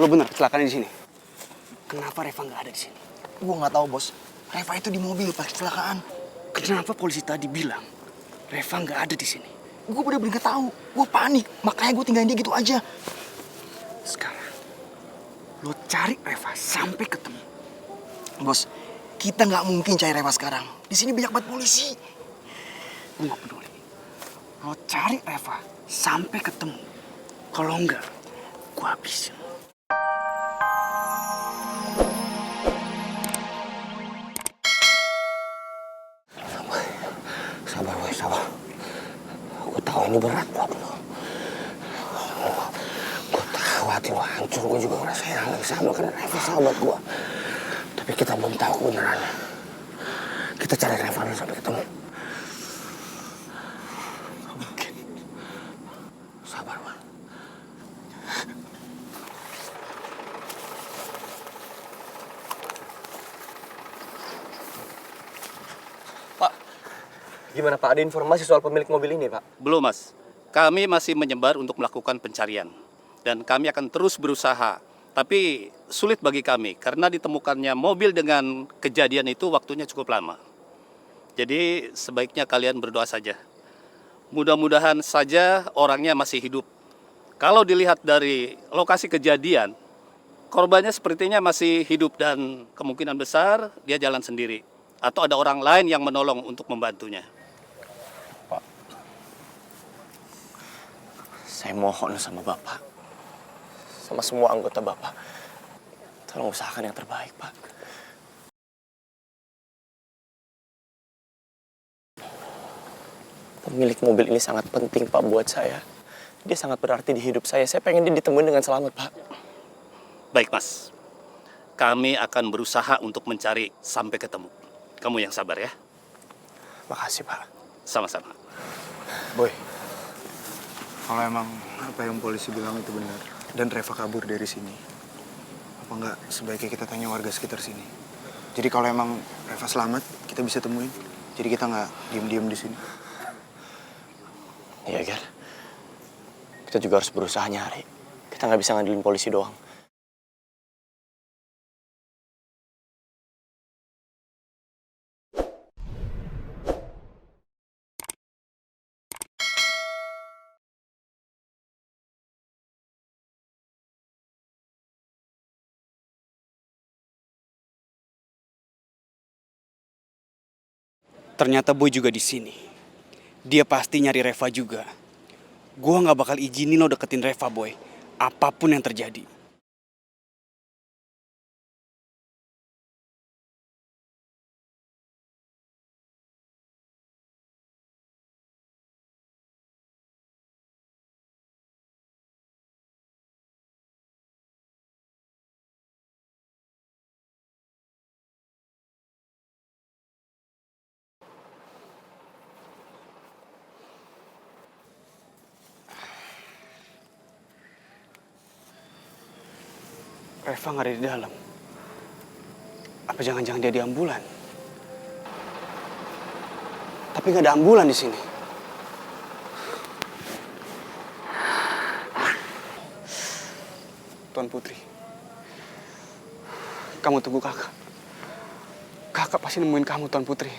Lo bener kecelakaan di sini. Kenapa Reva nggak ada di sini? Gue nggak tahu bos. Reva itu di mobil pas kecelakaan. Kenapa polisi tadi bilang Reva nggak ada di sini? Gue bener-bener nggak tahu. Gue panik. Makanya gue tinggalin dia gitu aja. Sekarang lo cari Reva sampai ketemu. Bos, kita nggak mungkin cari Reva sekarang. Di sini banyak banget polisi. Gue nggak peduli. Lo cari Reva sampai ketemu. Kalau enggak, gue habisin. Sabar, woy, sabar. Gue tahu ini berat buat lo. Gue tahu hati lo hancur. Gue juga ngerasain hal yang sama karena Reva sahabat gue. Tapi kita belum tahu kebenarannya. Kita cari Reva dulu sampai ketemu. Gak mungkin. Sabar, woy. Pak, gimana Pak? Ada informasi soal pemilik mobil ini, Pak? Belum, Mas. Kami masih menyebar untuk melakukan pencarian. Dan kami akan terus berusaha. Tapi sulit bagi kami karena ditemukannya mobil dengan kejadian itu waktunya cukup lama. Jadi sebaiknya kalian berdoa saja. Mudah-mudahan saja orangnya masih hidup. Kalau dilihat dari lokasi kejadian, korbannya sepertinya masih hidup dan kemungkinan besar dia jalan sendiri. Atau ada orang lain yang menolong untuk membantunya. Saya mohon sama Bapak, sama semua anggota Bapak, tolong usahakan yang terbaik, Pak. Pemilik mobil ini sangat penting, Pak, buat saya. Dia sangat berarti di hidup saya. Saya pengen dia ditemuin dengan selamat, Pak. Baik, Mas. Kami akan berusaha untuk mencari sampai ketemu. Kamu yang sabar ya. Makasih, Pak. Sama-sama. Boy, kalau emang apa yang polisi bilang itu benar dan Reva kabur dari sini, apa nggak sebaiknya kita tanya warga sekitar sini? Jadi kalau emang Reva selamat, kita bisa temuin. Jadi kita nggak diem-diem di sini. Iya, Ger. Kita juga harus berusaha nyari. Kita nggak bisa ngandelin polisi doang. Ternyata Boy juga di sini. Dia pasti nyari Reva juga. Gua nggak bakal izinin lo deketin Reva, Boy. Apapun yang terjadi. Reva nggak ada di dalam. Apa jangan-jangan dia di ambulan? Tapi nggak ada ambulan di sini. Tuan Putri, kamu tunggu kakak. Kakak pasti nemuin kamu, Tuan Putri.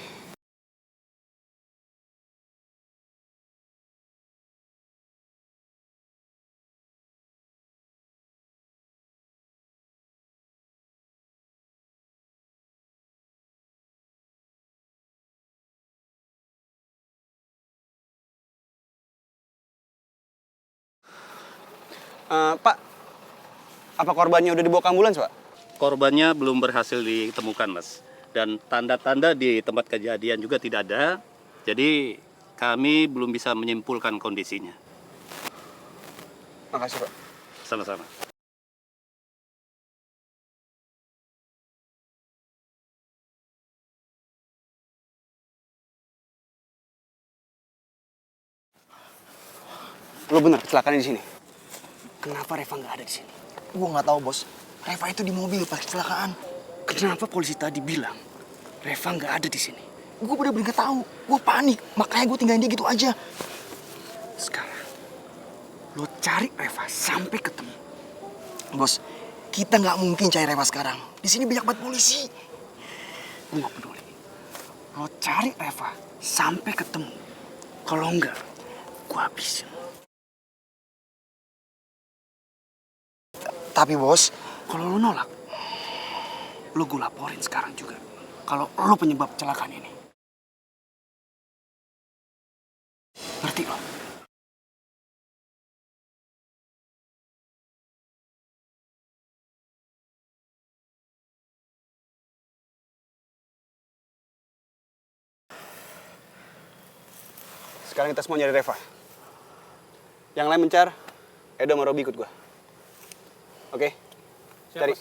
Pak, apa korbannya udah dibawa ke ambulans, Pak? Korbannya belum berhasil ditemukan, Mas. Dan tanda-tanda di tempat kejadian juga tidak ada. Jadi kami belum bisa menyimpulkan kondisinya. Makasih, Pak. Sama-sama. Lo bener kecelakaan di sini. Kenapa Reva nggak ada di sini? Gue nggak tahu bos. Reva itu di mobil pas kecelakaan. Kenapa polisi tadi bilang Reva nggak ada di sini? Gue bener-bener nggak tahu. Gue panik. Makanya gue tinggalin dia gitu aja. Sekarang lo cari Reva sampai ketemu. Bos, Kita nggak mungkin cari Reva sekarang. Di sini banyak banget polisi. Gue gak peduli. Lo cari Reva sampai ketemu. Kalau enggak, gue habisin. Tapi bos, Kalau lo nolak, lo gue laporin sekarang juga. Kalau lo penyebab kecelakaan ini. Ngerti lo? Sekarang kita semua nyari Reva. Yang lain mencar, Edo sama Robi ikut gua. Oke? Cari.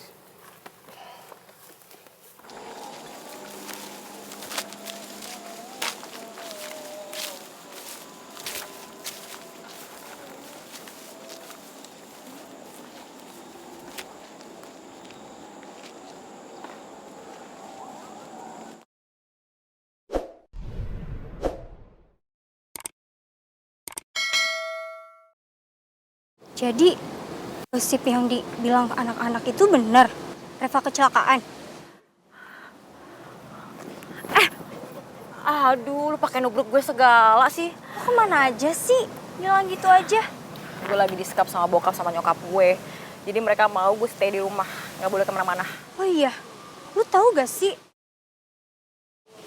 Jadi, gosip yang dibilang ke anak-anak itu benar. Reva kecelakaan. Aduh, lu pakai nubruk gue segala sih. Lo kemana aja sih? Bilang gitu aja. Gue lagi disekap sama bokap sama nyokap gue. Jadi mereka mau gue stay di rumah, nggak boleh kemana-mana. Oh iya, lu tahu gak sih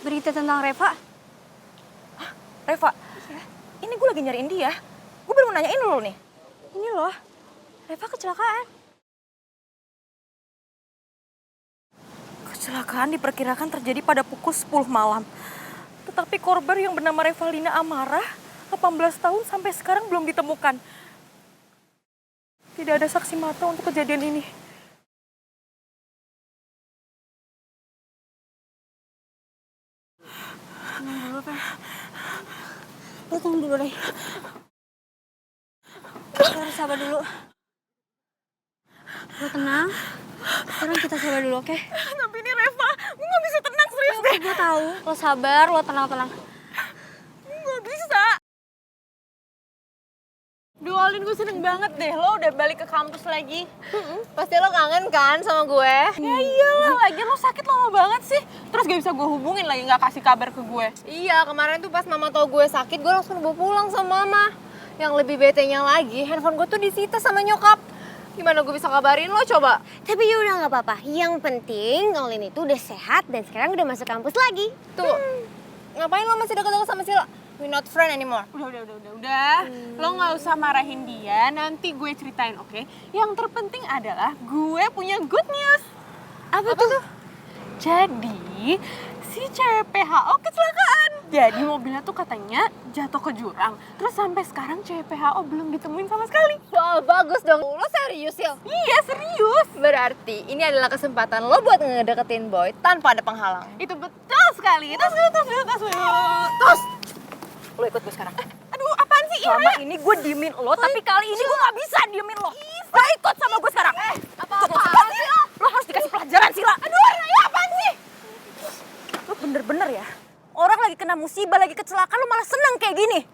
berita tentang Reva? Reva, ini gue lagi nyariin dia. Gue baru mau nanyain lo nih. Ini loh, Reva kecelakaan. Kecelakaan diperkirakan terjadi pada pukul 10 malam. Tetapi korban yang bernama Revalina Amara, 18 tahun sampai sekarang belum ditemukan. Tidak ada saksi mata untuk kejadian ini. Lu tunggu dulu deh. Lu harus sabar dulu. Lu tenang. Sekarang kita sabar dulu, oke? Tapi ini Reva, gue gak bisa tenang serius deh. Gue tahu. Lo sabar, lo tenang-tenang. Gak bisa. Duh, Olin, gue seneng banget deh lo udah balik ke kampus lagi. Pasti lo kangen kan sama gue? Ya iyalah, lagian lo sakit lama banget sih. Terus gak bisa gue hubungin lagi, gak kasih kabar ke gue. Iya, kemarin tuh pas mama tau gue sakit, gue langsung bawa pulang sama mama. Yang lebih betenya lagi, handphone gue tuh disita sama nyokap. Gimana gue bisa kabarin lo coba? Tapi ya udah nggak apa-apa. Yang penting Olin itu udah sehat dan sekarang udah masuk kampus lagi. Tuh, ngapain lo masih deket-deket sama Sila? We not friend anymore. Udah. Lo gak usah marahin dia, nanti gue ceritain, oke? Yang terpenting adalah gue punya good news. Apa tuh? Jadi, si cewek PHO kecelakaan. Jadi mobilnya tuh katanya jatuh ke jurang. Terus sampai sekarang cewek PHO belum ditemuin sama sekali. Wah, bagus dong. Lo serius, Sil? Iya, serius. Berarti ini adalah kesempatan lo buat ngedeketin Boy tanpa ada penghalang. Itu betul sekali. Terus. Lo ikut gue sekarang. Aduh, apaan sih? Selama ini gue diemin lo, tapi kali ini gue gak bisa diemin lo. Lo ikut sama gue sekarang. Apa-apaan sih lo? Lo harus dikasih pelajaran, Sila. Aduh, Raya, apaan sih? Lo bener-bener ya? Orang lagi kena musibah, lagi kecelakaan, lo malah seneng kayak gini.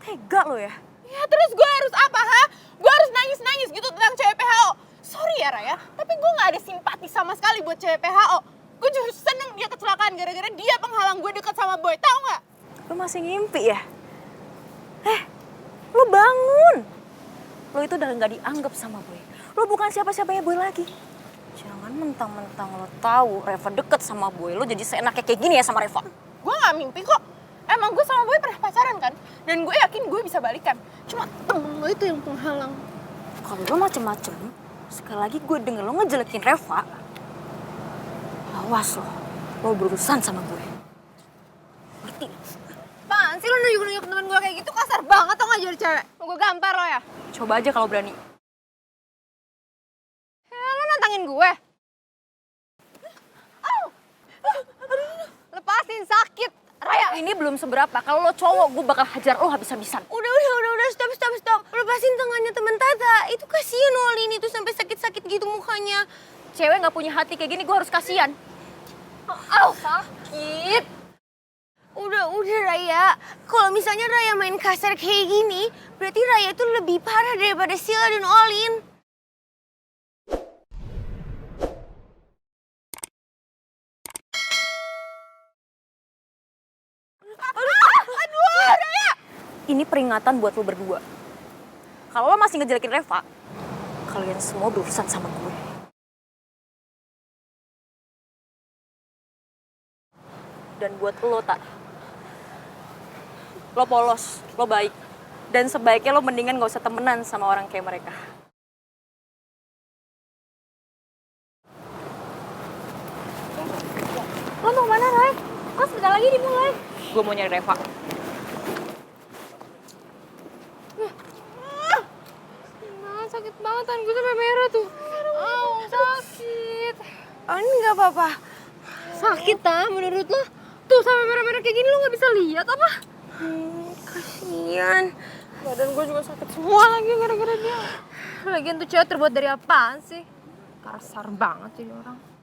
Tega lo ya? Ya terus gue harus apa, ha? Gue harus nangis-nangis gitu tentang cewek PHO. Sorry ya, Raya, tapi gue gak ada simpati sama sekali buat cewek PHO. Gue justru seneng dia kecelakaan gara-gara dia penghalang gue deket sama Boy, tau gak? Lo masih ngimpi ya? Lo bangun. Lo itu udah gak dianggap sama Boy. Lo bukan siapa-siapanya Boy lagi. Jangan mentang-mentang lo tahu Reva deket sama Boy, lo jadi seenaknya kayak gini ya sama Reva. Gue gak mimpi kok. Emang gue sama Boy pernah pacaran kan? Dan gue yakin gue bisa balikan. Cuma temen lo itu yang penghalang. Kalau lo macem-macem, sekali lagi gue denger lo ngejelekin Reva, awas lo berurusan sama gue. Ngerti? Apaan sih lo nunjuk-nunjuk temen gue kayak gitu? Kasar banget tau gak jadi cewek? Mau gue gampar lo ya? Coba aja kalau berani. Lo nantangin gue? Lepasin, sakit. Raya, Ini belum seberapa. Kalau lo cowok, gue bakal hajar lo habis-habisan. Udah, stop. Lepasin tangannya temen Tata. Itu kasihan Olin itu sampai sakit-sakit gitu mukanya. Cewek nggak punya hati kayak gini, gue harus kasihan. sakit. Udah Raya. Kalau misalnya Raya main kasar kayak gini, berarti Raya itu lebih parah daripada Sila dan Olin. Ini peringatan buat lo berdua. Kalau lo masih ngejelekin Reva, kalian semua berurusan sama gue. Dan buat lo, Tak, lo polos, lo baik. Dan sebaiknya lo mendingan gak usah temenan sama orang kayak mereka. Lo mau mana, Ray? Kan sebentar lagi dimulai. Gue mau nyari Reva. Nah, sakit banget, tangan gue sampai merah tuh. Sakit. Oh, ini nggak apa-apa. Sakit, Ta, menurut lo? Tuh, sampai merah-merah kayak gini lo gak bisa lihat apa? Kasian. Badan gue juga sakit semua lagi gara-gara dia. Lagian tuh cewek terbuat dari apaan sih? Kasar banget jadi orang.